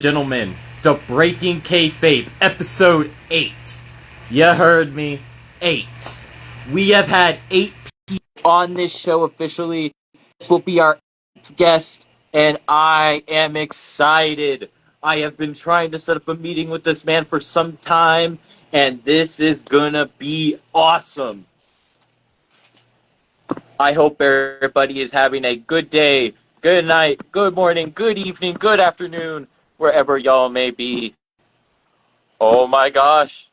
Gentlemen, the Breaking Keyfabe, episode 8. You heard me. 8. We have had 8 people on this show officially. This will be our 8th guest, and I am excited. I have been trying to set up a meeting with this man for some time, and this is gonna be awesome. I hope everybody is having a good day, good night, good morning, good evening, good afternoon, wherever y'all may be. Oh my gosh.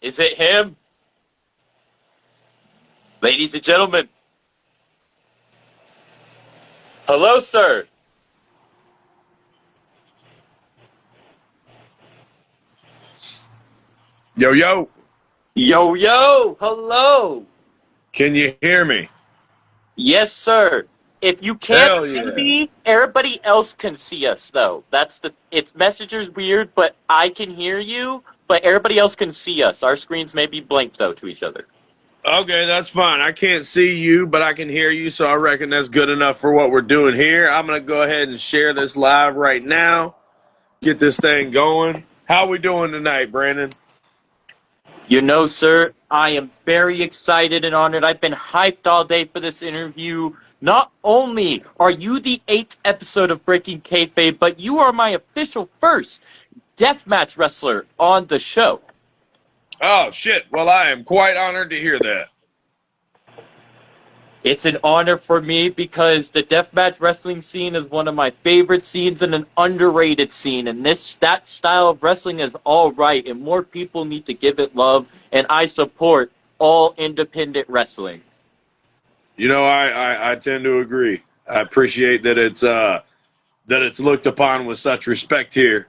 Is it him? Ladies and gentlemen. Hello, sir. Yo, yo. Yo, yo. Hello. Can you hear me? Yes, sir. If you can't Hell see yeah. me, everybody else can see us, though. It's Messenger's weird, but I can hear you, but everybody else can see us. Our screens may be blank, though, to each other. Okay, that's fine. I can't see you, but I can hear you, so I reckon that's good enough for what we're doing here. I'm going to go ahead and share this live right now. Get this thing going. How we doing tonight, Brandon? You know, sir, I am very excited and honored. I've been hyped all day for this interview. Not only are you the 8th episode of Breaking Kayfabe, but you are my official first deathmatch wrestler on the show. Oh, shit. Well, I am quite honored to hear that. It's an honor for me because the deathmatch wrestling scene is one of my favorite scenes and an underrated scene. And that style of wrestling is all right, and more people need to give it love. And I support all independent wrestling. You know, I tend to agree. I appreciate that it's looked upon with such respect here.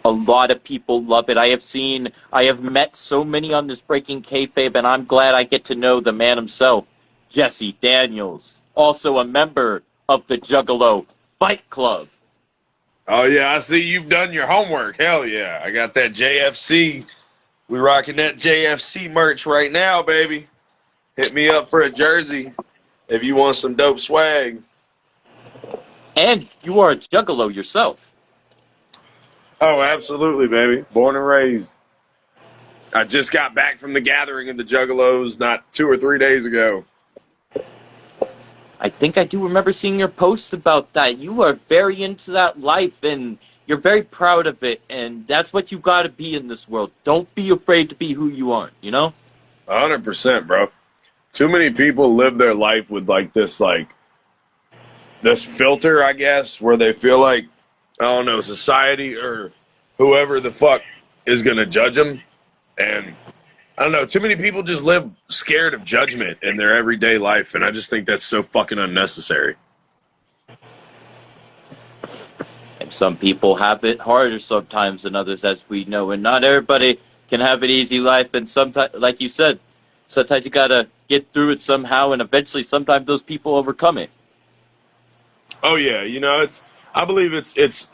A lot of people love it. I have met so many on this Breaking Kayfabe, and I'm glad I get to know the man himself, Jesse Daniels, also a member of the Juggalo Fight Club. Oh, yeah, I see you've done your homework. Hell yeah. I got that JFC. We rocking that JFC merch right now, baby. Hit me up for a jersey if you want some dope swag. And you are a Juggalo yourself. Oh, absolutely, baby. Born and raised. I just got back from the gathering of the Juggalos not 2 or 3 days ago. I think I do remember seeing your post about that. You are very into that life, and you're very proud of it, and that's what you gotta be in this world. Don't be afraid to be who you are, you know? 100%, bro. Too many people live their life with this filter, I guess, where they feel like, I don't know, society or whoever the fuck is going to judge them. And I don't know, too many people just live scared of judgment in their everyday life. And I just think that's so fucking unnecessary. And some people have it harder sometimes than others, as we know. And not everybody can have an easy life. And sometimes, like you said, sometimes you gotta get through it somehow, and eventually, sometimes those people overcome it. Oh yeah, you know, I believe it's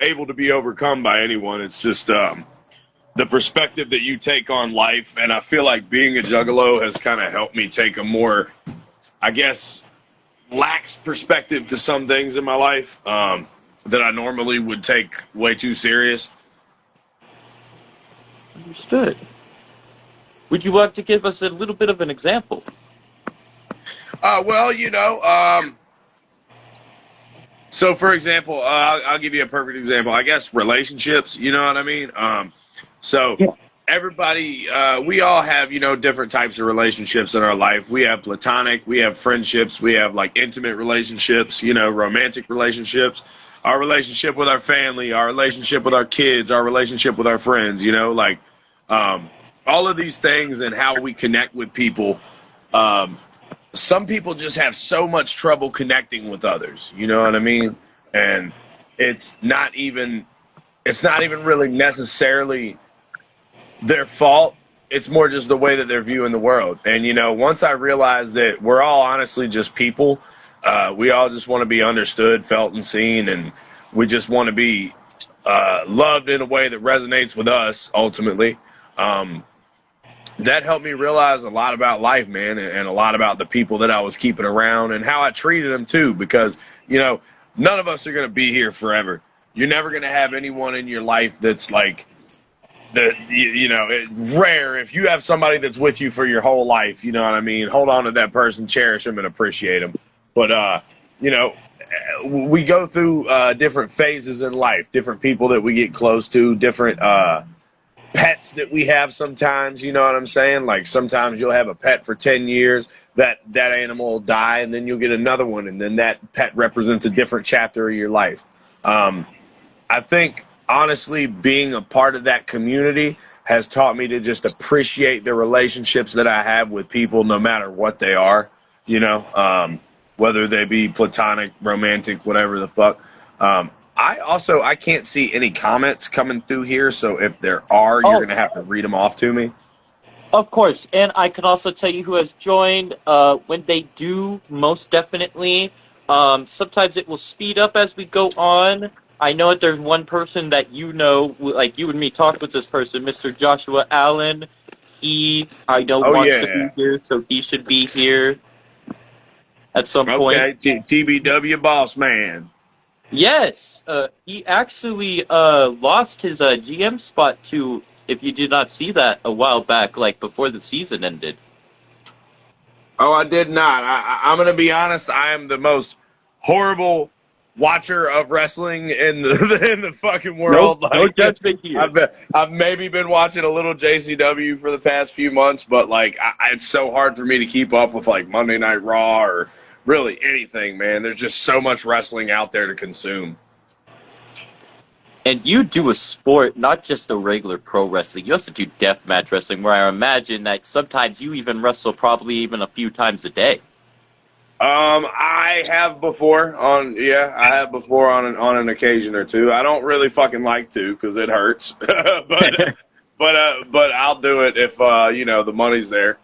able to be overcome by anyone. It's just the perspective that you take on life, and I feel like being a juggalo has kind of helped me take a more, I guess, lax perspective to some things in my life that I normally would take way too serious. Understood. Would you like to give us a little bit of an example? Well, you know, so for example, I'll give you a perfect example. I guess relationships, you know what I mean? So everybody, we all have, you know, different types of relationships in our life. We have platonic, we have friendships, we have like intimate relationships, you know, romantic relationships, our relationship with our family, our relationship with our kids, our relationship with our friends, you know, like all of these things and how we connect with people. Some people just have so much trouble connecting with others, you know what I mean? And it's not even really necessarily their fault. It's more just the way that they're viewing the world. And you know, once I realized that we're all honestly just people, we all just want to be understood, felt, and seen, and we just want to be loved in a way that resonates with us ultimately. That helped me realize a lot about life, man, and a lot about the people that I was keeping around and how I treated them too. Because, you know, none of us are going to be here forever. You're never going to have anyone in your life that's like, it's rare. If you have somebody that's with you for your whole life, you know what I mean? Hold on to that person, cherish them, and appreciate them. But, we go through different phases in life, different people that we get close to, different pets that we have sometimes, you know what I'm saying? Like sometimes you'll have a pet for 10 years, that animal will die, and then you'll get another one, and then that pet represents a different chapter of your life. I think, honestly, being a part of that community has taught me to just appreciate the relationships that I have with people no matter what they are, whether they be platonic, romantic, whatever the fuck. I can't see any comments coming through here, so if there are, you're going to have to read them off to me. Of course, and I can also tell you who has joined. When they do, most definitely. Sometimes it will speed up as we go on. I know that there's one person that like you and me talked with this person, Mr. Joshua Allen. He, wants to be here, so he should be here at some point. Okay, TBW boss man. Yes, he actually lost his GM spot to, if you did not see that a while back, like before the season ended. Oh, I did not. I'm going to be honest. I am the most horrible watcher of wrestling in the fucking world. No judgment here. I've maybe been watching a little JCW for the past few months, but like it's so hard for me to keep up with like Monday Night Raw or really anything, man. There's just so much wrestling out there to consume. And you do a sport, not just a regular pro wrestling. You also do deathmatch wrestling, where I imagine that sometimes you even wrestle probably even a few times a day. I have before on an occasion or two. I don't really fucking like to because it hurts, but I'll do it if the money's there.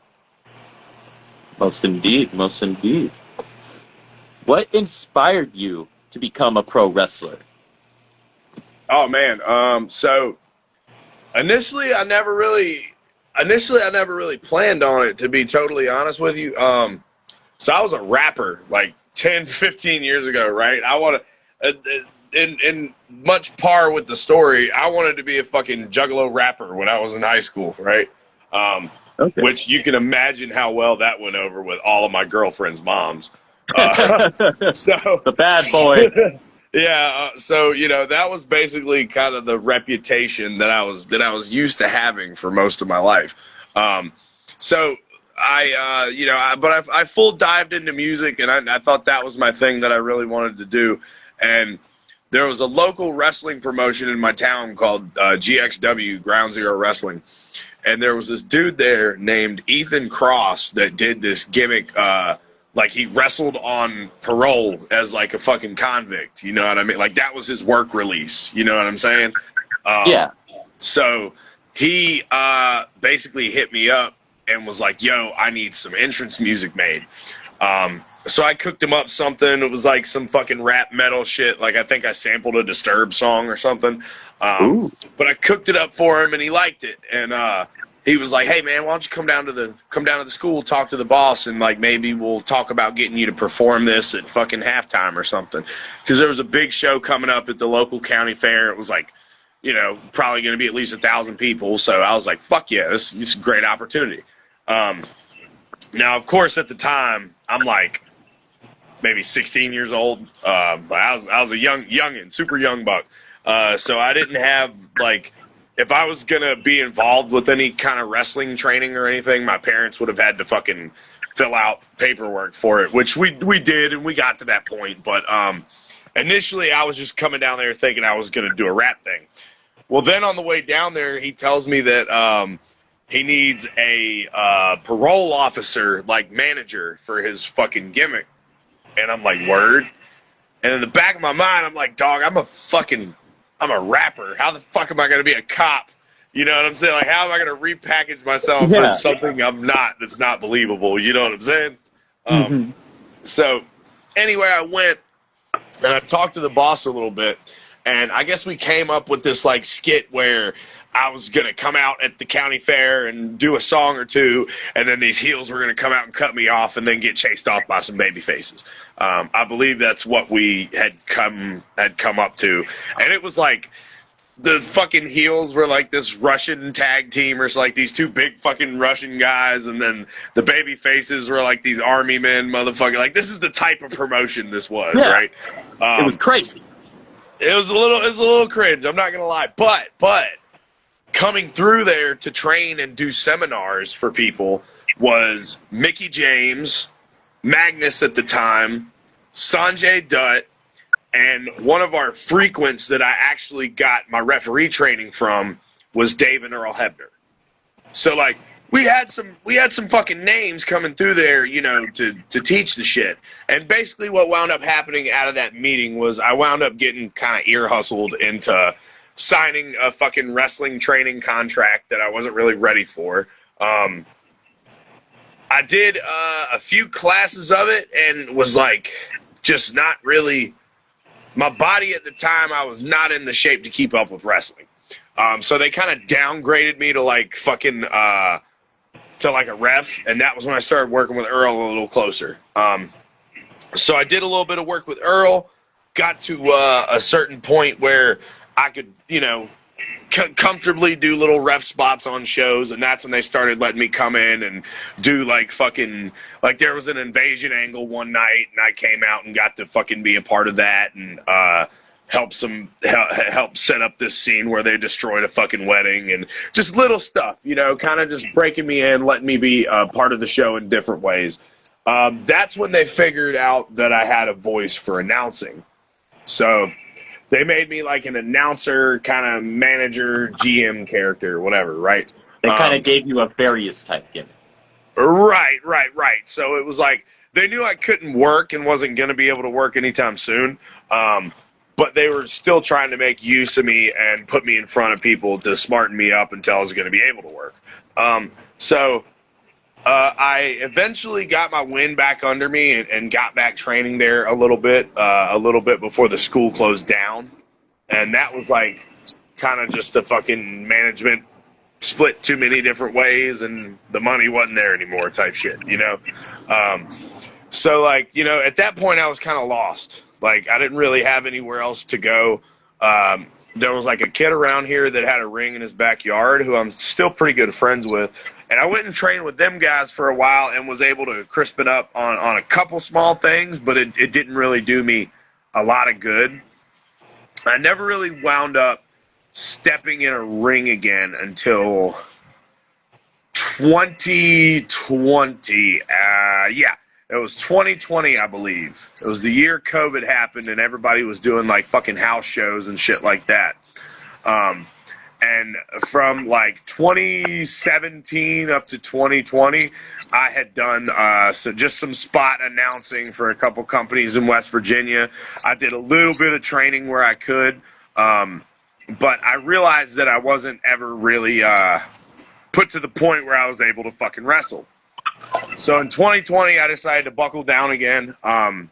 Most indeed, most indeed. What inspired you to become a pro wrestler? Oh man, so initially I never really planned on it, to be totally honest with you. So I was a rapper like 10, 15 years ago, right? I want to, in much par with the story, I wanted to be a fucking juggalo rapper when I was in high school, right? Okay. Which you can imagine how well that went over with all of my girlfriends' moms. So the bad boy. Yeah, so that was basically kind of the reputation that I was used to having for most of my life. So I full dived into music, and I thought that was my thing that I really wanted to do. And there was a local wrestling promotion in my town called GXW, Ground Zero Wrestling, and there was this dude there named Ethan Cross that did this gimmick. Like he wrestled on parole as like a fucking convict, you know what I mean? Like that was his work release, you know what I'm saying? Yeah. So he basically hit me up and was like, yo, I need some entrance music made. So I cooked him up something. It was like some fucking rap metal shit. Like I think I sampled a Disturbed song or something. But I cooked it up for him and he liked it. And he was like, hey man, why don't you come down to the school, talk to the boss, and like maybe we'll talk about getting you to perform this at fucking halftime or something. Because there was a big show coming up at the local county fair. It was like, probably going to be at least 1,000 people. So I was like, fuck yeah, this is a great opportunity. Now, of course, at the time, I'm like maybe 16 years old. I was a youngin', super young buck. So I didn't have like, if I was going to be involved with any kind of wrestling training or anything, my parents would have had to fucking fill out paperwork for it, which we did, and we got to that point. But initially, I was just coming down there thinking I was going to do a rap thing. Well, then on the way down there, he tells me that he needs a parole officer, like manager, for his fucking gimmick. And I'm like, word? And in the back of my mind, I'm like, dog, I'm a rapper. How the fuck am I going to be a cop? You know what I'm saying? Like, how am I going to repackage myself as something I'm not that's not believable? You know what I'm saying? So, anyway, I went, and I talked to the boss a little bit, And I guess we came up with this like skit where I was going to come out at the county fair and do a song or two, and then these heels were going to come out and cut me off and then get chased off by some baby faces. I believe that's what we had come up to. And it was like the fucking heels were like this Russian tag team, or like these two big fucking Russian guys, and then the baby faces were like these army men, motherfucker. Like, this is the type of promotion this was, right? It was crazy. It was a little cringe, I'm not gonna lie. But coming through there to train and do seminars for people was Mickey James, Magnus at the time, Sanjay Dutt, and one of our frequents that I actually got my referee training from was Dave and Earl Hebner. So like we had some fucking names coming through there, you know, to teach the shit. And basically what wound up happening out of that meeting was I wound up getting kind of ear hustled into signing a fucking wrestling training contract that I wasn't really ready for. I did a few classes of it and was like just not really. My body at the time, I was not in the shape to keep up with wrestling. So they kind of downgraded me to like fucking, to like a ref. And that was when I started working with Earl a little closer. So I did a little bit of work with Earl, got to a certain point where I could, you know, comfortably do little ref spots on shows, and that's when they started letting me come in and do like fucking, like there was an invasion angle one night and I came out and got to fucking be a part of that and help set up this scene where they destroyed a fucking wedding and just little stuff, you know, kind of just breaking me in, letting me be a part of the show in different ways. That's when they figured out that I had a voice for announcing. So they made me like an announcer, kind of manager, GM character, whatever, right? They kind of gave you a various type gimmick. Right. So it was like they knew I couldn't work and wasn't going to be able to work anytime soon, but they were still trying to make use of me and put me in front of people to smarten me up until I was going to be able to work. I eventually got my wind back under me and got back training there a little bit before the school closed down. And that was like kind of just the fucking management split too many different ways and the money wasn't there anymore type shit, you know? So like, you know, at that point I was kind of lost. Like I didn't really have anywhere else to go. There was like a kid around here that had a ring in his backyard who I'm still pretty good friends with. And I went and trained with them guys for a while and was able to crisp it up on a couple small things, but it didn't really do me a lot of good. I never really wound up stepping in a ring again until 2020. It was 2020, I believe. It was the year COVID happened and everybody was doing like fucking house shows and shit like that. And from like 2017 up to 2020, I had done just some spot announcing for a couple companies in West Virginia. I did a little bit of training where I could, but I realized that I wasn't ever really put to the point where I was able to fucking wrestle. So in 2020, I decided to buckle down again. I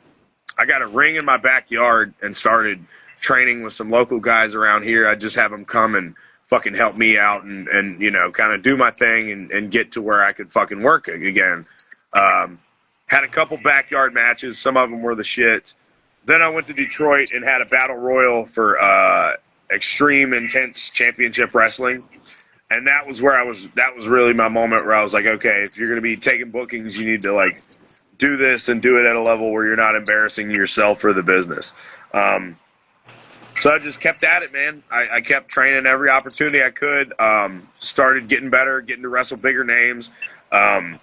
got a ring in my backyard and started training with some local guys around here. I just have them come and fucking help me out and you know, kind of do my thing and get to where I could fucking work again. Had a couple backyard matches. Some of them were the shit. Then I went to Detroit and had a battle royal for Extreme Intense Championship Wrestling. And that was really my moment where I was like, okay, if you're going to be taking bookings, you need to like do this and do it at a level where you're not embarrassing yourself or the business. So I just kept at it, man. I kept training every opportunity I could, started getting better, getting to wrestle bigger names. And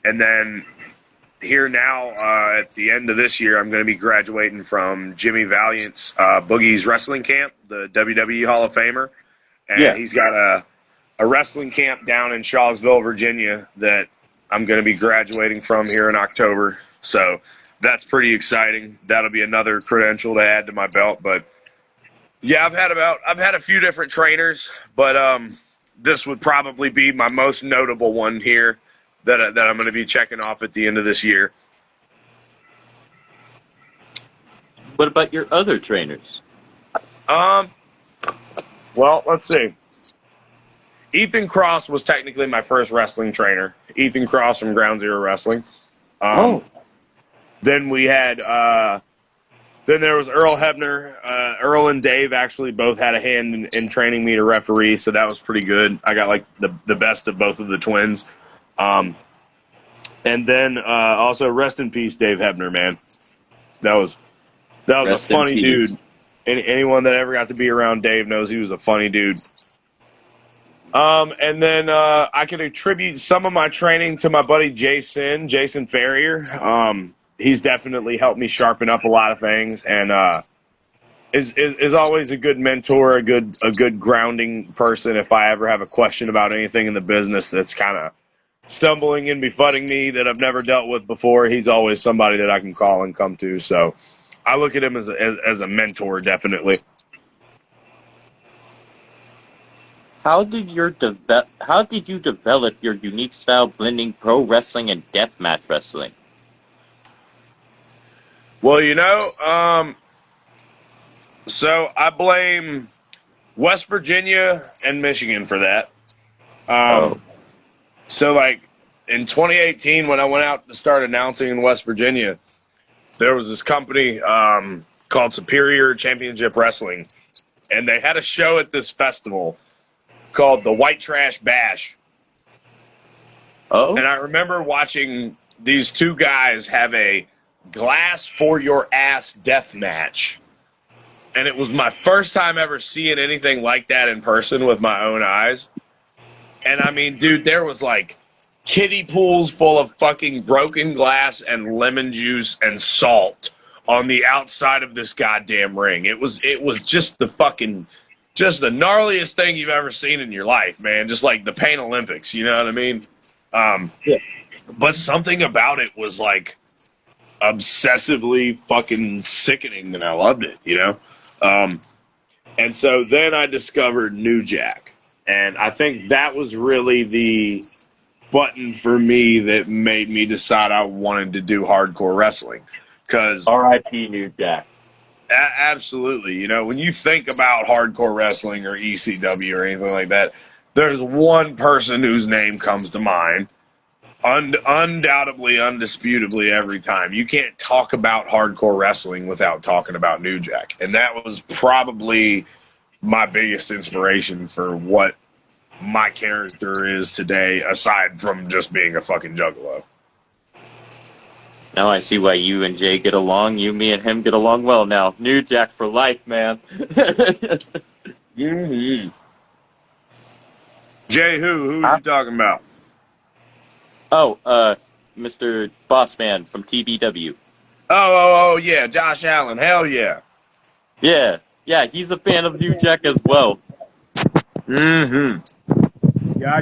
then here now, at the end of this year, I'm going to be graduating from Jimmy Valiant's Boogie's Wrestling Camp, the WWE Hall of Famer. And he's got a wrestling camp down in Shawsville, Virginia that I'm going to be graduating from here in October. So that's pretty exciting. That'll be another credential to add to my belt, but yeah, I've had a few different trainers, but this would probably be my most notable one here that I'm going to be checking off at the end of this year. What about your other trainers? Um, well, let's see. Ethan Cross was technically my first wrestling trainer. Ethan Cross from Ground Zero Wrestling. Oh. Then we had, then there was Earl Hebner. Earl and Dave actually both had a hand in training me to referee, so that was pretty good. I got like the best of both of the twins. And then also rest in peace, Dave Hebner, man. That was a Rest in funny peace. dude. Anyone that ever got to be around Dave knows he was a funny dude. And then I can attribute some of my training to my buddy Jason Ferrier. He's definitely helped me sharpen up a lot of things, and is always a good mentor, a good grounding person. If I ever have a question about anything in the business that's kind of stumbling and befudding me that I've never dealt with before, he's always somebody that I can call and come to. So I look at him as a mentor, definitely. How did you develop your unique style blending pro wrestling and deathmatch wrestling? Well, so I blame West Virginia and Michigan for that. So like in 2018, when I went out to start announcing in West Virginia, there was this company called Superior Championship Wrestling, and they had a show at this festival called the White Trash Bash. Oh. And I remember watching these two guys have a glass for your ass death match. And it was my first time ever seeing anything like that in person with my own eyes. And I mean, dude, there was like kiddie pools full of fucking broken glass and lemon juice and salt on the outside of this goddamn ring. It was just the gnarliest thing you've ever seen in your life, man. Just like the Pain Olympics, you know what I mean? Yeah. But something about it was like obsessively fucking sickening, and I loved it, And so then I discovered New Jack, and I think that was really the button for me that made me decide I wanted to do hardcore wrestling. Because R.I.P. New Jack. absolutely, when you think about hardcore wrestling or ECW or anything like that, there's one person whose name comes to mind. Undoubtedly, undisputably, every time. You can't talk about hardcore wrestling without talking about New Jack. And that was probably my biggest inspiration for what my character is today, aside from just being a fucking juggalo. Now I see why you and Jay get along. You, me, and him get along well now. New Jack for life, man. Mm-hmm. Jay, who are you talking about? Oh, Mr. Bossman from TBW. Oh, yeah, Josh Allen. Hell yeah. Yeah, he's a fan of New Jack as well. Mm-hmm. Yeah,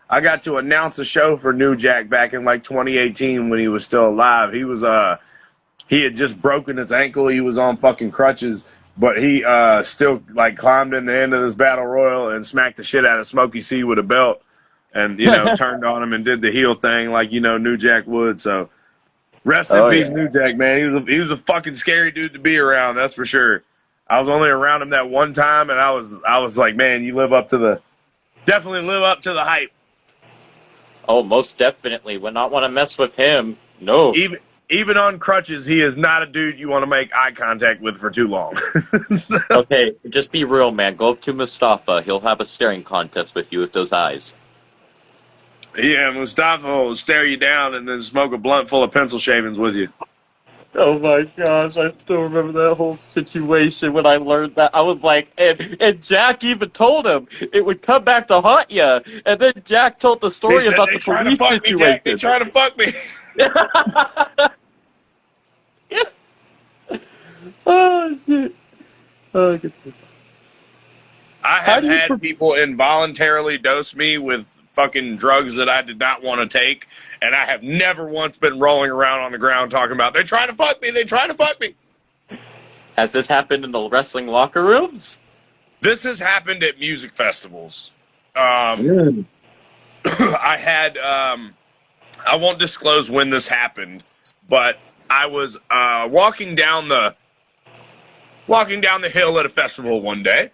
I got to announce a show for New Jack back in like 2018 when he was still alive. He had just broken his ankle. He was on fucking crutches, but he still like climbed in the end of this battle royal and smacked the shit out of Smokey C with a belt, and turned on him and did the heel thing like New Jack would. So rest in peace, New Jack, man. He was a fucking scary dude to be around. That's for sure. I was only around him that one time, and I was like, man, you definitely live up to the hype. Oh, most definitely. Would not want to mess with him. No. Even on crutches, he is not a dude you want to make eye contact with for too long. Okay, just be real, man. Go up to Mustafa. He'll have a staring contest with you with those eyes. Yeah, Mustafa will stare you down and then smoke a blunt full of pencil shavings with you. Oh my gosh, I still remember that whole situation when I learned that. I was like, and Jack even told him it would come back to haunt you. And then Jack told the story about the police situation. Jack. They trying to fuck me. Oh shit! Oh, good. I have had people involuntarily dose me with fucking drugs that I did not want to take, and I have never once been rolling around on the ground talking about, they trying to fuck me, they trying to fuck me. Has this happened in the wrestling locker rooms? This has happened at music festivals. I had, I won't disclose when this happened, but I was walking down the walking down the hill at a festival one day,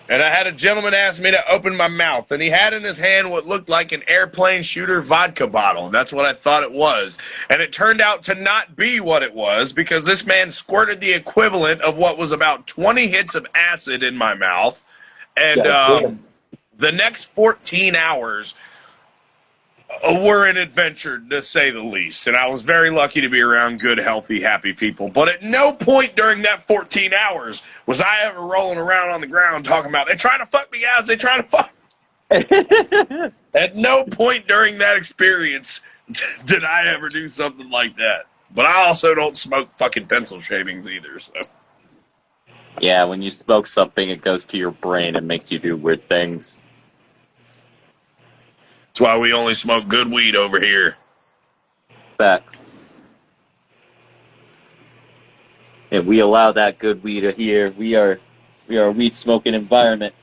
and I had a gentleman ask me to open my mouth, and he had in his hand what looked like an airplane shooter vodka bottle. That's what I thought it was. And it turned out to not be what it was, because this man squirted the equivalent of what was about 20 hits of acid in my mouth. And the next 14 hours were an adventure, to say the least. And I was very lucky to be around good, healthy, happy people. But at no point during that 14 hours was I ever rolling around on the ground talking about, they trying to fuck me, guys, they trying to fuck me. At no point during that experience did I ever do something like that. But I also don't smoke fucking pencil shavings either, so. Yeah, when you smoke something, it goes to your brain and makes you do weird things. That's why we only smoke good weed over here. Facts. If we allow that good weed here, we are a weed smoking environment.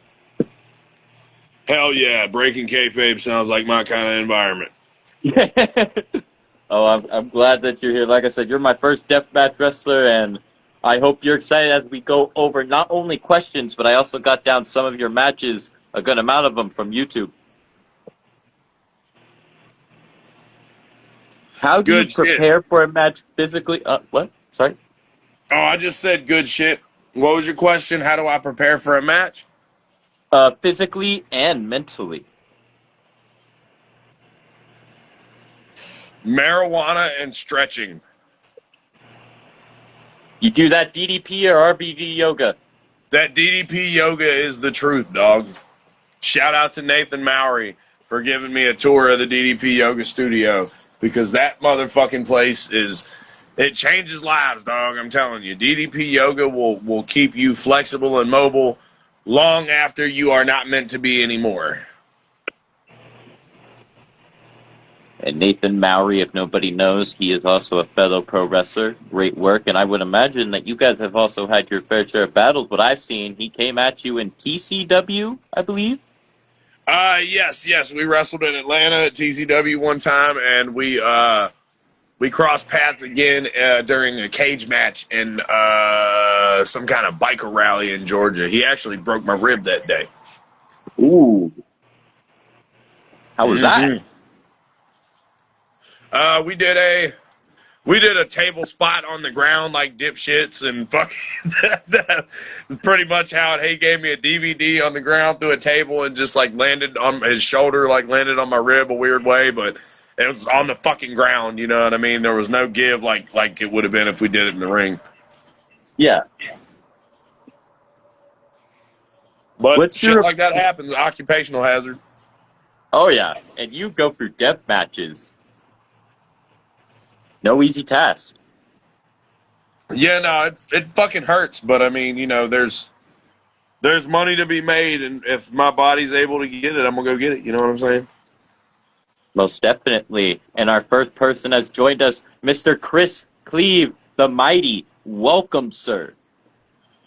Hell yeah, breaking kayfabe sounds like my kind of environment. Oh, I'm glad that you're here. Like I said, you're my first deathmatch wrestler, and I hope you're excited as we go over not only questions, but I also got down some of your matches, a good amount of them from YouTube. How do you prepare for a match physically? What? Sorry? Oh, I just said good shit. What was your question? How do I prepare for a match? Physically and mentally. Marijuana and stretching. You do that DDP or RBV yoga? That DDP yoga is the truth, dog. Shout out to Nathan Mowry for giving me a tour of the DDP yoga studio, because that motherfucking place it changes lives, dog. I'm telling you. DDP yoga will keep you flexible and mobile long after you are not meant to be anymore. And Nathan Mowry, if nobody knows, he is also a fellow pro wrestler. Great work, and I would imagine that you guys have also had your fair share of battles. What I've seen, he came at you in TCW, I believe? Yes. We wrestled in Atlanta at TCW one time, and we crossed paths again during a cage match in some kind of biker rally in Georgia. He actually broke my rib that day. Ooh. How was that? We did a table spot on the ground like dipshits, and fucking that's pretty much how he gave me a DVD on the ground through a table and just like landed on his shoulder, like landed on my rib a weird way, but it was on the fucking ground, you know what I mean? There was no give like it would have been if we did it in the ring. Yeah. But shit like that happens, occupational hazard. Oh yeah, and you go through death matches. No easy task. Yeah, no, it fucking hurts, but I mean, you know, there's money to be made, and if my body's able to get it, I'm gonna go get it. You know what I'm saying? Most definitely. And our first person has joined us, Mr. Chris Cleve, the Mighty. Welcome, sir.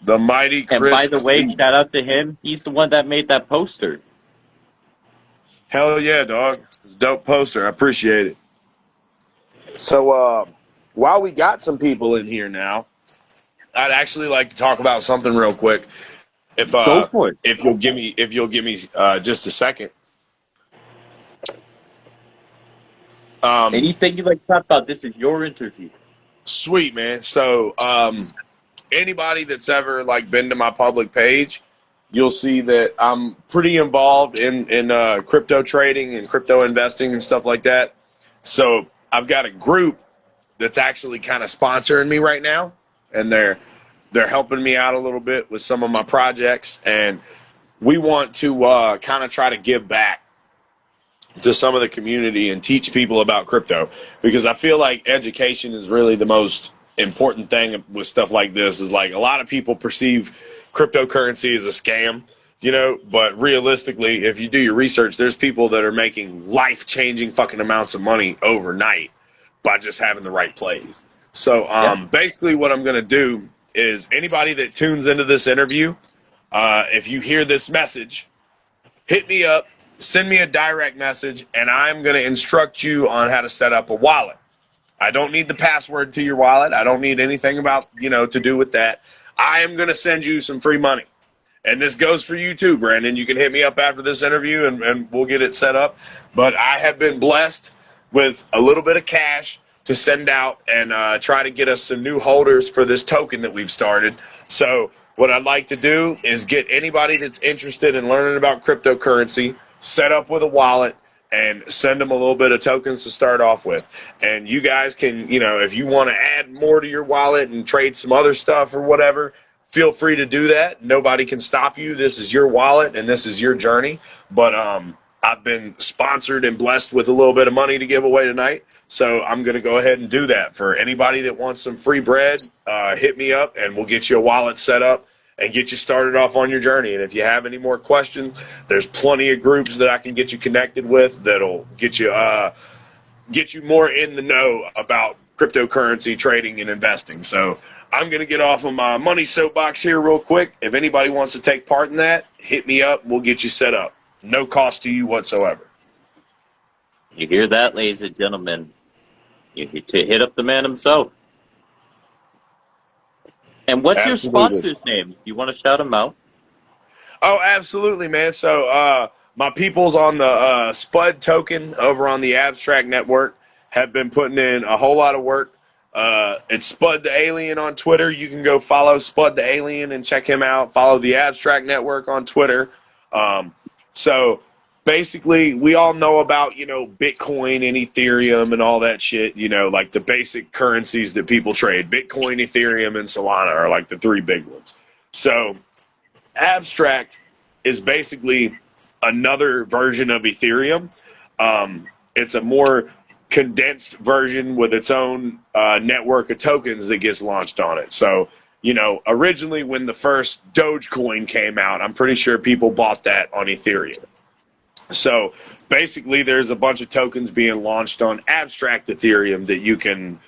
The Mighty Chris. And by the way, shout out to him. He's the one that made that poster. Hell yeah, dog. It's a dope poster. I appreciate it. So, while we got some people in here now, I'd actually like to talk about something real quick. Go for it. If you'll give me just a second. Anything you'd like to talk about, this is your interview. Sweet, man. So, anybody that's ever like been to my public page, you'll see that I'm pretty involved in crypto trading and crypto investing and stuff like that. So I've got a group that's actually kind of sponsoring me right now, and they're helping me out a little bit with some of my projects, and we want to kind of try to give back to some of the community and teach people about crypto, because I feel like education is really the most important thing with stuff like this. Is like a lot of people perceive cryptocurrency as a scam, you know, but realistically, if you do your research, there's people that are making life-changing fucking amounts of money overnight by just having the right plays. So basically what I'm going to do is anybody that tunes into this interview, if you hear this message, hit me up, send me a direct message, and I'm going to instruct you on how to set up a wallet. I don't need the password to your wallet. I don't need anything about, you know, to do with that. I am going to send you some free money. And this goes for you too, Brandon. You can hit me up after this interview and we'll get it set up. But I have been blessed with a little bit of cash to send out and try to get us some new holders for this token that we've started. So what I'd like to do is get anybody that's interested in learning about cryptocurrency set up with a wallet and send them a little bit of tokens to start off with. And you guys can, if you want to add more to your wallet and trade some other stuff or whatever, feel free to do that. Nobody can stop you. This is your wallet and this is your journey. But I've been sponsored and blessed with a little bit of money to give away tonight. So I'm going to go ahead and do that. For anybody that wants some free bread, hit me up and we'll get you a wallet set up and get you started off on your journey. And if you have any more questions, there's plenty of groups that I can get you connected with that'll get you more in the know about cryptocurrency trading and investing. So I'm going to get off of my money soapbox here real quick. If anybody wants to take part in that, hit me up. We'll get you set up. No cost to you whatsoever. You hear that, ladies and gentlemen? You hit up the man himself. And what's your sponsor's name? Do you want to shout him out? Oh, absolutely, man. So my peoples on the Spud token over on the Abstract Network have been putting in a whole lot of work. It's Spud the Alien on Twitter. You can go follow Spud the Alien and check him out. Follow the Abstract Network on Twitter. So basically, we all know about, Bitcoin and Ethereum and all that shit, like the basic currencies that people trade. Bitcoin, Ethereum, and Solana are like the three big ones. So Abstract is basically another version of Ethereum. It's a more condensed version with its own network of tokens that gets launched on it. So, originally when the first Dogecoin came out, I'm pretty sure people bought that on Ethereum. So basically there's a bunch of tokens being launched on Abstract Ethereum that you can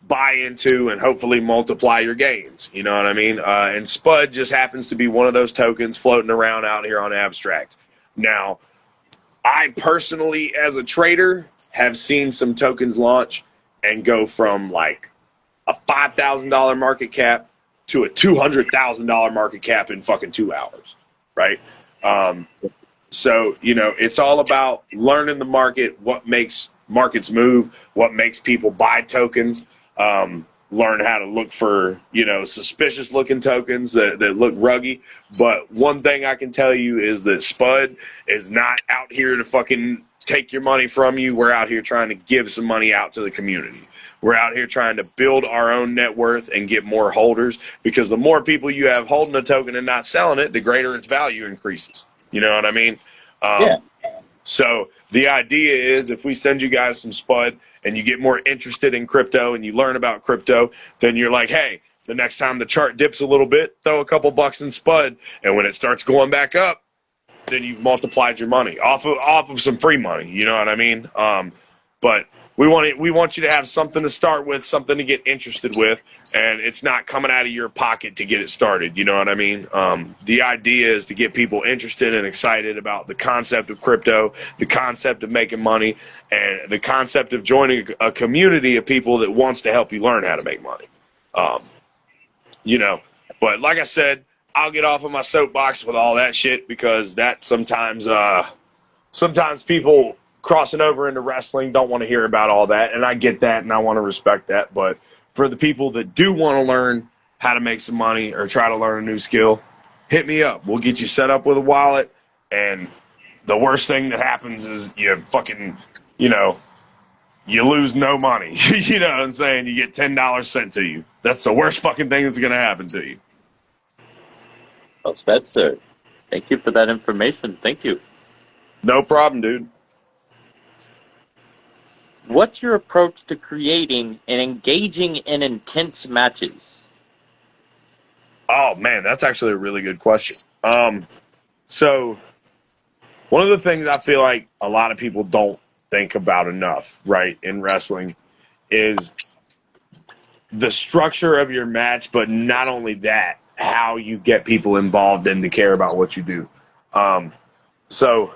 buy into and hopefully multiply your gains. You know what I mean? And Spud just happens to be one of those tokens floating around out here on Abstract. Now, I personally, as a trader, have seen some tokens launch and go from like a $5,000 market cap to a $200,000 market cap in fucking 2 hours, right? So, it's all about learning the market, what makes markets move, what makes people buy tokens, learn how to look for, suspicious looking tokens that look ruggy. But one thing I can tell you is that Spud is not out here to fucking take your money from you. We're out here trying to give some money out to the community. We're out here trying to build our own net worth and get more holders, because the more people you have holding a token and not selling it, the greater its value increases. You know what I mean? Yeah. So the idea is, if we send you guys some Spud and you get more interested in crypto and you learn about crypto, then you're like, hey, the next time the chart dips a little bit, throw a couple bucks in Spud. And when it starts going back up, then you've multiplied your money off of some free money. You know what I mean? But we want you to have something to start with, something to get interested with, and it's not coming out of your pocket to get it started. You know what I mean? The idea is to get people interested and excited about the concept of crypto, the concept of making money, and the concept of joining a community of people that wants to help you learn how to make money. But like I said, I'll get off of my soapbox with all that shit, because that sometimes people crossing over into wrestling don't want to hear about all that, and I get that and I want to respect that. But for the people that do want to learn how to make some money or try to learn a new skill, hit me up. We'll get you set up with a wallet, and the worst thing that happens is you fucking, you lose no money. You know what I'm saying? You get $10 sent to you. That's the worst fucking thing that's going to happen to you. Well said, sir. Thank you for that information. Thank you. No problem, dude. What's your approach to creating and engaging in intense matches? Oh, man, that's actually a really good question. So one of the things I feel like a lot of people don't think about enough, right, in wrestling is the structure of your match, but not only that, how you get people involved and to care about what you do. So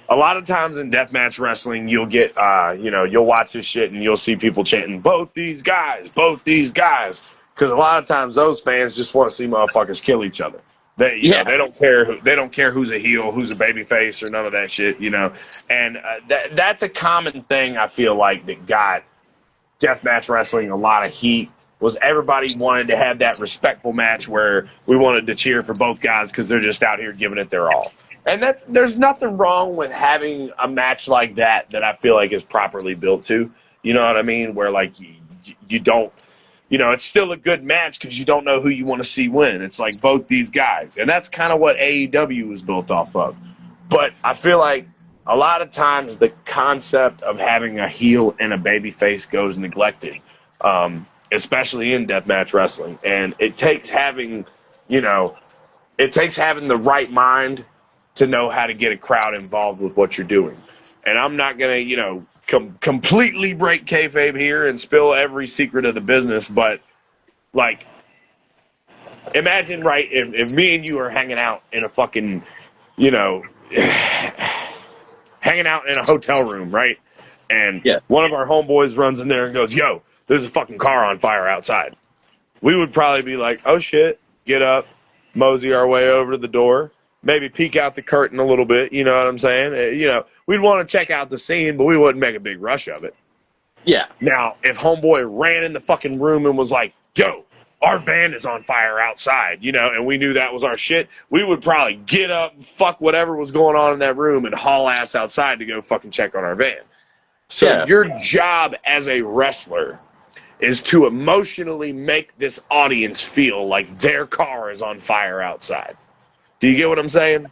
a lot of times in deathmatch wrestling, you'll get, you'll watch this shit and you'll see people chanting, both these guys, Because a lot of times those fans just want to see motherfuckers kill each other. They know, they don't care. They don't care who's a heel, who's a baby face, or none of that shit. And that's a common thing. I feel like that got deathmatch wrestling a lot of heat. Was everybody wanted to have that respectful match where we wanted to cheer for both guys because they're just out here giving it their all. And there's nothing wrong with having a match like that I feel like is properly built to. You know what I mean? Where like you don't. It's still a good match because you don't know who you want to see win. It's like both these guys. And that's kind of what AEW is built off of. But I feel like a lot of times the concept of having a heel and a babyface goes neglected, especially in deathmatch wrestling. And it takes having the right mind to know how to get a crowd involved with what you're doing. And I'm not going to, completely break kayfabe here and spill every secret of the business, but, like, imagine, right, if me and you are hanging out in a fucking, hanging out in a hotel room, right? And one of our homeboys runs in there and goes, yo, there's a fucking car on fire outside. We would probably be like, oh, shit, get up, mosey our way over to the door, maybe peek out the curtain a little bit, you know what I'm saying? We'd want to check out the scene, but we wouldn't make a big rush of it. Yeah. Now, if homeboy ran in the fucking room and was like, yo, our van is on fire outside, and we knew that was our shit, we would probably get up, fuck whatever was going on in that room, and haul ass outside to go fucking check on our van. So your job as a wrestler is to emotionally make this audience feel like their car is on fire outside. Do you get what I'm saying?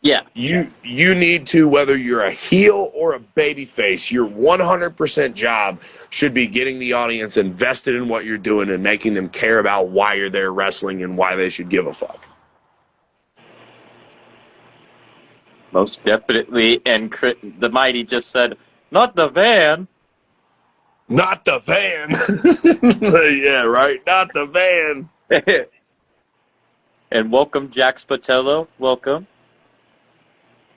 Yeah. You need to, whether you're a heel or a babyface, your 100% job should be getting the audience invested in what you're doing and making them care about why you're there wrestling and why they should give a fuck. Most definitely. And the Mighty just said, not the van. Not the van. Yeah, right. Not the van. And welcome, Jax Patello. Welcome.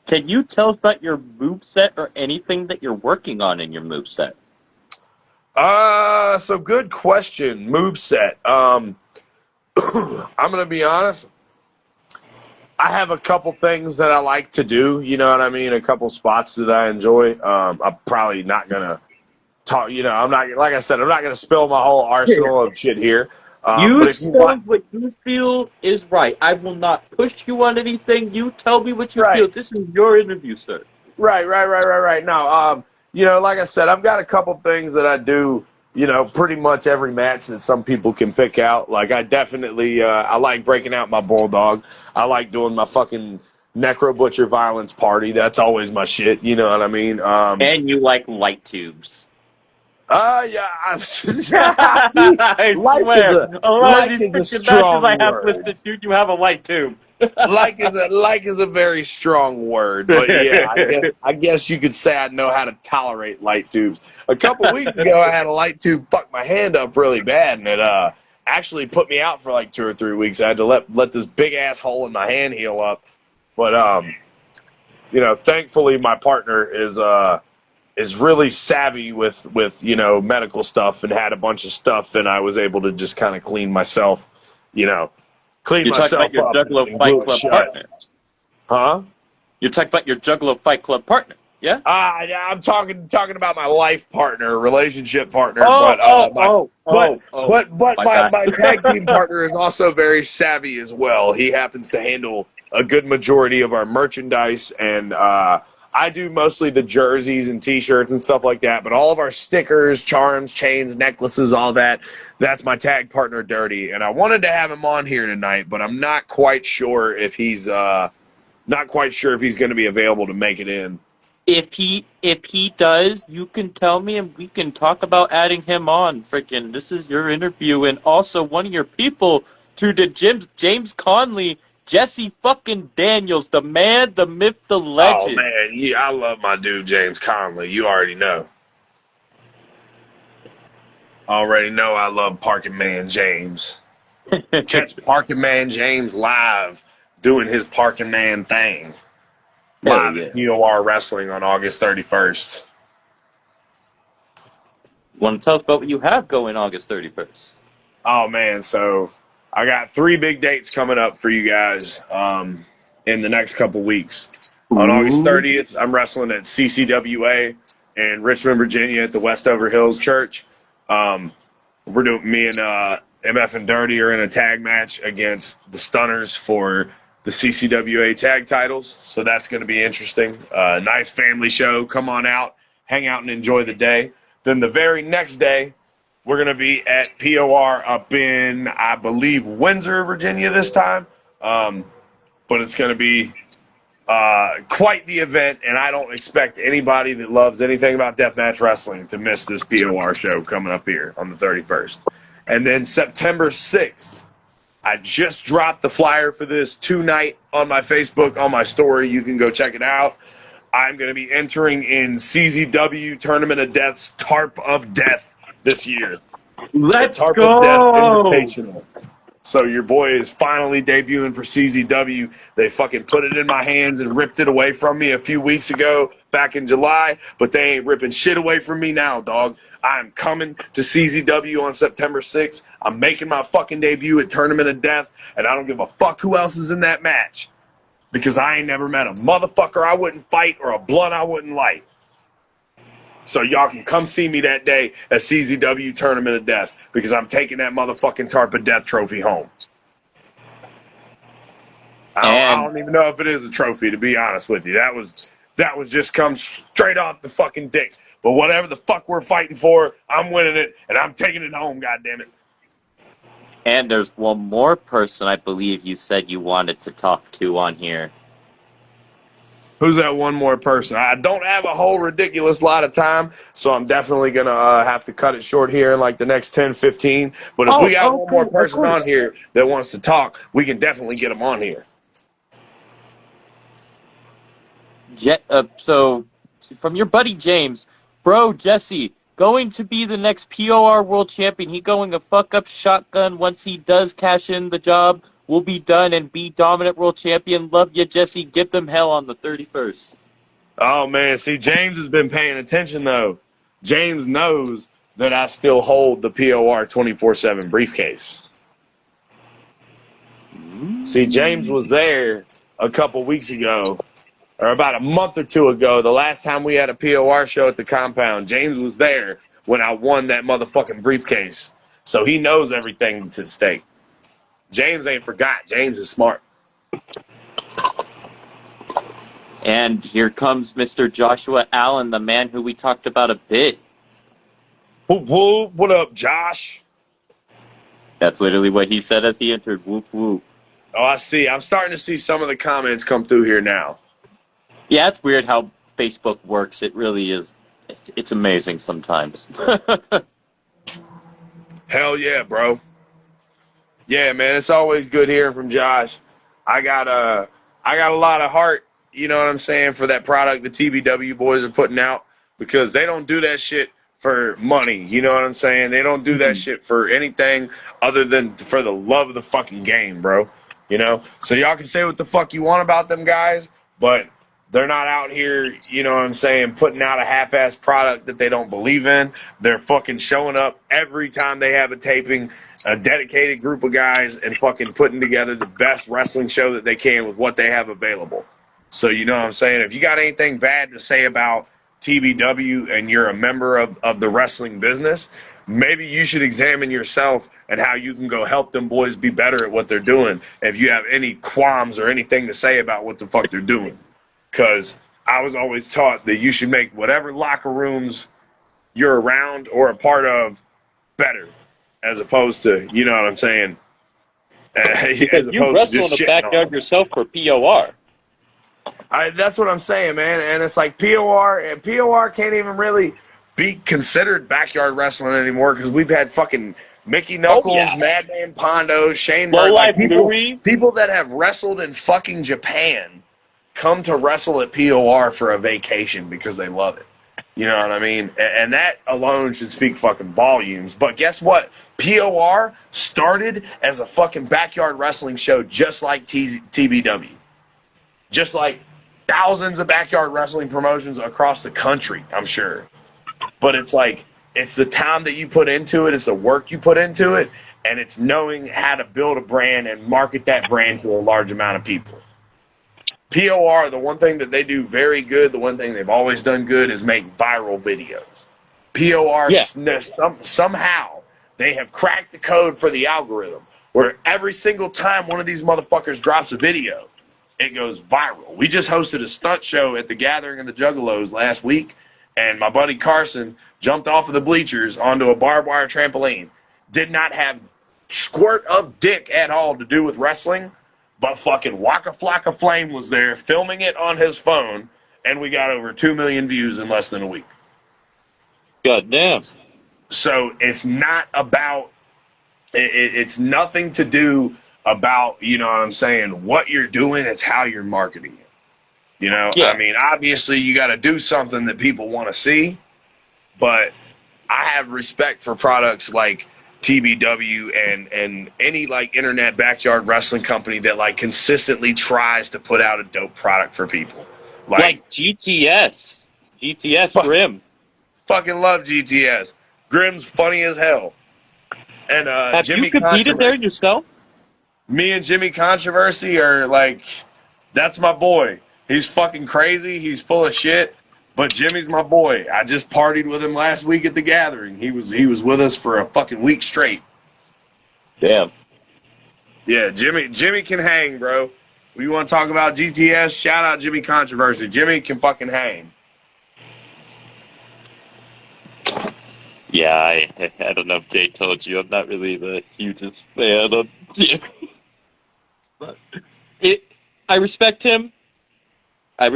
Can you tell us about your moveset or anything that you're working on in your moveset? So good question. Moveset. I'm going to be honest. I have a couple things that I like to do, you know what I mean? A couple spots that I enjoy. I'm probably not going to talk, I'm not, like I said, I'm not going to spill my whole arsenal of shit here. But if you want what you feel is right. I will not push you on anything. You tell me what you feel. This is your interview, sir. Right. No, like I said, I've got a couple things that I do, pretty much every match that some people can pick out. Like I definitely, I like breaking out my bulldog. I like doing my fucking necro butcher violence party. That's always my shit. You know what I mean? And you like light tubes. Yeah. I swear, a lot of these freaking matches I have listed, dude, you have a light tube. like is a very strong word, but yeah, I guess you could say I know how to tolerate light tubes. A couple weeks ago, I had a light tube fuck my hand up really bad, and it actually put me out for like 2 or 3 weeks. I had to let this big ass hole in my hand heal up, but thankfully my partner is really savvy with medical stuff and had a bunch of stuff, and I was able to just kind of clean myself, clean You're myself talking about your Juggalo Fight Club partner. Huh? You're talking about your Juggalo Fight Club partner, yeah? I'm talking about my life partner, relationship partner. My tag team partner is also very savvy as well. He happens to handle a good majority of our merchandise, and I do mostly the jerseys and T-shirts and stuff like that, but all of our stickers, charms, chains, necklaces, all that's my tag partner, Dirty. And I wanted to have him on here tonight, but I'm not quite sure if he's going to be available to make it in. If he does, you can tell me and we can talk about adding him on. Freaking, this is your interview, and also one of your people to the James Conley. Jesse fucking Daniels, the man, the myth, the legend. Oh, man, yeah, I love my dude, James Conley. You already know. Already know I love Parking Man James. Catch Parking Man James live doing his Parking Man thing. Live at POR Wrestling on August 31st. Want to tell us about what you have going August 31st? Oh man, so I got 3 big dates coming up for you guys in the next couple weeks. On August Ooh. 30th, I'm wrestling at CCWA in Richmond, Virginia at the Westover Hills Church. Um, we're doing me and MF and Dirty are in a tag match against the Stunners for the CCWA tag titles. So that's going to be interesting. Nice family show. Come on out, hang out, and enjoy the day. Then the very next day, we're going to be at POR up in, I believe, Windsor, Virginia this time. But it's going to be quite the event, and I don't expect anybody that loves anything about deathmatch wrestling to miss this POR show coming up here on the 31st. And then September 6th, I just dropped the flyer for this tonight on my Facebook, on my story. You can go check it out. I'm going to be entering in CZW Tournament of Death's Tarp of Death this year. The Let's Tarp of Death go! Invitational. So your boy is finally debuting for CZW. They fucking put it in my hands and ripped it away from me a few weeks ago, back in July, but they ain't ripping shit away from me now, dog. I'm coming to CZW on September 6th. I'm making my fucking debut at Tournament of Death, and I don't give a fuck who else is in that match, because I ain't never met a motherfucker I wouldn't fight or a blunt I wouldn't light. So y'all can come see me that day at CZW Tournament of Death, because I'm taking that motherfucking Tarp of Death trophy home. I And don't even know if it is a trophy, to be honest with you. That was just come straight off the fucking dick. But whatever the fuck we're fighting for, I'm winning it, and I'm taking it home, goddammit. and there's one more person I believe you said you wanted to talk to on here. Who's that one more person? I don't have a whole ridiculous lot of time, so I'm definitely going to have to cut it short here in like the next 10, 15. But if we Oh, got one more okay, of person on course. here that wants to talk, we can definitely get them on here. So, from your buddy James, bro, Jesse, going to be the next POR world champion. He going to fuck up shotgun once he does cash in the job. Will be done and be dominant world champion. Love you, Jesse. Give them hell on the 31st. Oh, man. See, James has been paying attention, though. James knows that I still hold the POR 24/7 briefcase. See, James was there a couple weeks ago, or about a month or two ago, the last time we had a POR show at the compound. James was there when I won that motherfucking briefcase. So he knows everything that's at stake. James ain't forgot. James is smart. And here comes Mr. Joshua Allen, the man who we talked about a bit. Whoop, whoop. What up, Josh? That's literally what he said as he entered. Whoop, whoop. Oh, I see. I'm starting to see some of the comments come through here now. Yeah, it's weird how Facebook works. It really is. It's amazing sometimes. Hell yeah, bro. Yeah, man, it's always good hearing from Josh. I got a lot of heart, you know what I'm saying, for that product the TBW boys are putting out, because they don't do that shit for money, you know what I'm saying? They don't do that shit for anything other than for the love of the fucking game, bro. You know? So y'all can say what the fuck you want about them guys, but they're not out here, you know what I'm saying, putting out a half-assed product that they don't believe in. They're fucking showing up every time they have a taping, a dedicated group of guys, and fucking putting together the best wrestling show that they can with what they have available. So, you know what I'm saying? If you got anything bad to say about TBW and you're a member of the wrestling business, maybe you should examine yourself and how you can go help them boys be better at what they're doing if you have any qualms or anything to say about what the fuck they're doing. Because I was always taught that you should make whatever locker rooms you're around or a part of better, as opposed to, you know what I'm saying, Because as you opposed to wrestle in just the shitting on backyard them. yourself for POR. That's what I'm saying, man. And it's like POR can't even really be considered backyard wrestling anymore, because we've had fucking Mickey Oh, Knuckles, yeah. Madman Pondo, Shane Low Burke, like Life Louie. people that have wrestled in fucking Japan come to wrestle at POR for a vacation because they love it. You know what I mean? And that alone should speak fucking volumes. But guess what? POR started as a fucking backyard wrestling show, just like TBW. Just like thousands of backyard wrestling promotions across the country, I'm sure. But it's like, it's the time that you put into it, it's the work you put into it, and it's knowing how to build a brand and market that brand to a large amount of people. POR, the one thing that they do very good, the one thing they've always done good is make viral videos. POR, somehow, they have cracked the code for the algorithm where every single time one of these motherfuckers drops a video, it goes viral. We just hosted a stunt show at the Gathering of the Juggalos last week, and my buddy Carson jumped off of the bleachers onto a barbed wire trampoline. Did not have squirt of dick at all to do with wrestling, but fucking Waka Flocka Flame was there filming it on his phone, and we got over 2 million views in less than a week. God damn. So it's not about, it's nothing to do about, you know what I'm saying, what you're doing, it's how you're marketing it. You know, Yeah. I mean, obviously you got to do something that people want to see, but I have respect for products like TBW and any like internet backyard wrestling company that like consistently tries to put out a dope product for people. Like GTS. GTS Grim. Fucking love GTS. Grim's funny as hell. And Have Jimmy you competed there yourself? Me and Jimmy Controversy are like, that's my boy. He's fucking crazy. He's full of shit. But Jimmy's my boy. I just partied with him last week at the Gathering. He was with us for a fucking week straight. Damn. Yeah, Jimmy can hang, bro. You want to talk about GTS? Shout out Jimmy Controversy. Jimmy can fucking hang. Yeah, I don't know if Jay told you, I'm not really the hugest fan of Jimmy. But I respect him. I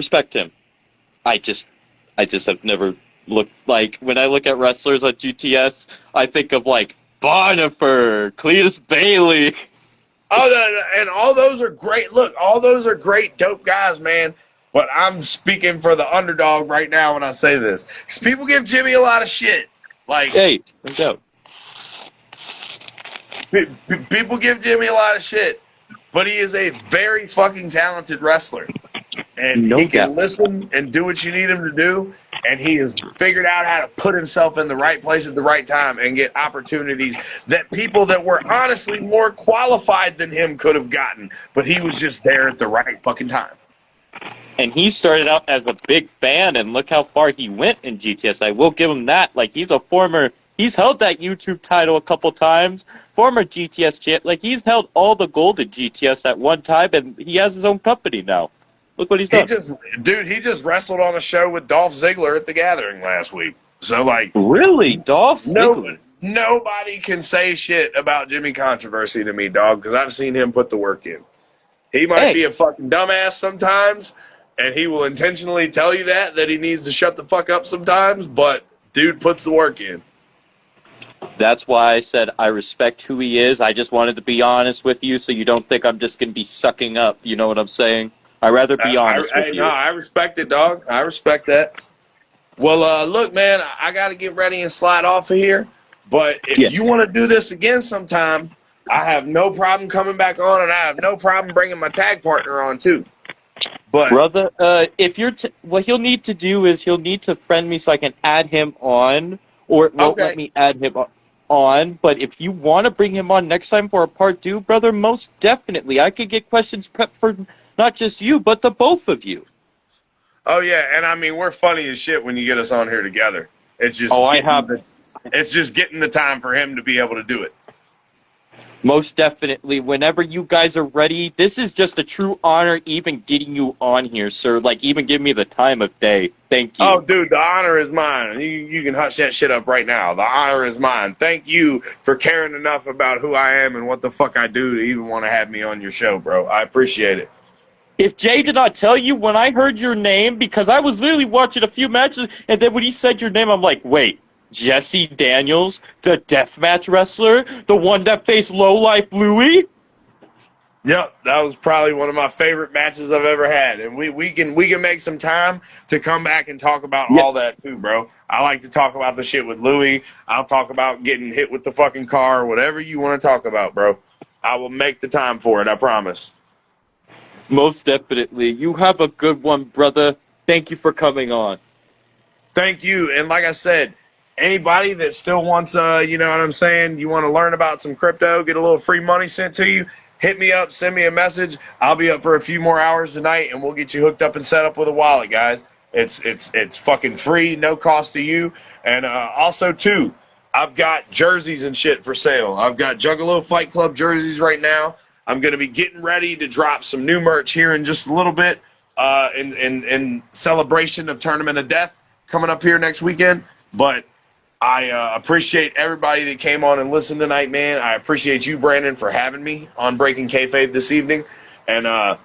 just have never looked, like, when I look at wrestlers on GTS, I think of, like, Bonifer, Cletus Bailey. Oh, and all those are great. Look, all those are great, dope guys, man. But I'm speaking for the underdog right now when I say this. Because people give Jimmy a lot of shit. Like, Hey, no doubt. People give Jimmy a lot of shit. But he is a very fucking talented wrestler. And No he can doubt. listen and do what you need him to do. And he has figured out how to put himself in the right place at the right time and get opportunities that people that were honestly more qualified than him could have gotten. But he was just there at the right fucking time. And he started out as a big fan, and look how far he went in GTS. I will give him that. Like, he's held that YouTube title a couple times, former GTS champ. Like, he's held all the gold at GTS at one time, and he has his own company now. Look what he's done. He just wrestled on a show with Dolph Ziggler at the Gathering last week. So, like... Really? Dolph Ziggler? Nobody can say shit about Jimmy Controversy to me, dog, because I've seen him put the work in. He might be a fucking dumbass sometimes, and he will intentionally tell you that he needs to shut the fuck up sometimes, but dude puts the work in. That's why I said I respect who he is. I just wanted to be honest with you so you don't think I'm just going to be sucking up. You know what I'm saying? I'd rather be honest with you. No, I respect it, dog. I respect that. Well, look, man, I got to get ready and slide off of here. But if you want to do this again sometime, I have no problem coming back on, and I have no problem bringing my tag partner on, too. But brother, if you're what he'll need to do is he'll need to friend me so I can add him on, or it won't let me add him on. But if you want to bring him on next time for a part 2, brother, most definitely. I could get questions prepped for not just you, but the both of you. Oh, yeah, and I mean, we're funny as shit when you get us on here together. It's just it's just getting the time for him to be able to do it. Most definitely. Whenever you guys are ready, this is just a true honor even getting you on here, sir. Like, even give me the time of day. Thank you. Oh, dude, the honor is mine. You can hush that shit up right now. The honor is mine. Thank you for caring enough about who I am and what the fuck I do to even want to have me on your show, bro. I appreciate it. If Jay did not tell you, when I heard your name, because I was literally watching a few matches, and then when he said your name, I'm like, wait, Jesse Daniels, the deathmatch wrestler, the one that faced Lowlife Louie? Yep, that was probably one of my favorite matches I've ever had, and we can make some time to come back and talk about all that too, bro. I like to talk about the shit with Louie. I'll talk about getting hit with the fucking car, whatever you want to talk about, bro. I will make the time for it, I promise. Most definitely. You have a good one, brother. Thank you for coming on. Thank you, and like I said, anybody that still wants, you know what I'm saying, you want to learn about some crypto, get a little free money sent to you, hit me up, send me a message. I'll be up for a few more hours tonight, and we'll get you hooked up and set up with a wallet, guys. It's fucking free, no cost to you. And also, too, I've got jerseys and shit for sale. I've got Juggalo Fight Club jerseys right now. I'm going to be getting ready to drop some new merch here in just a little bit in celebration of Tournament of Death coming up here next weekend. But I appreciate everybody that came on and listened tonight, man. I appreciate you, Brandon, for having me on Breaking Kayfabe this evening. And,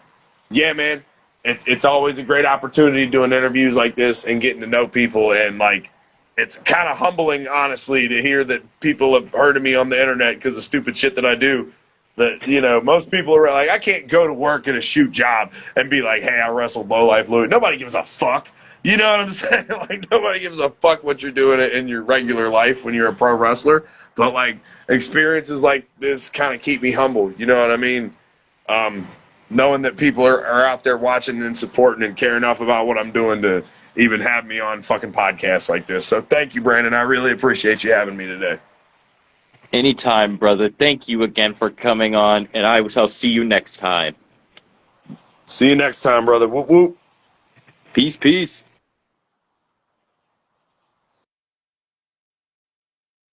yeah, man, it's always a great opportunity doing interviews like this and getting to know people. And, like, it's kind of humbling, honestly, to hear that people have heard of me on the internet because of stupid shit that I do. That, you know, most people are like, I can't go to work at a shoot job and be like, hey, I wrestled Low Life Louie. Nobody gives a fuck. You know what I'm saying? Like, nobody gives a fuck what you're doing in your regular life when you're a pro wrestler. But, like, experiences like this kind of keep me humble. You know what I mean? Knowing that people are out there watching and supporting and care enough about what I'm doing to even have me on fucking podcasts like this. So thank you, Brandon. I really appreciate you having me today. Anytime, brother. Thank you again for coming on, and I shall see you next time. See you next time, brother. Whoop, whoop. Peace, peace.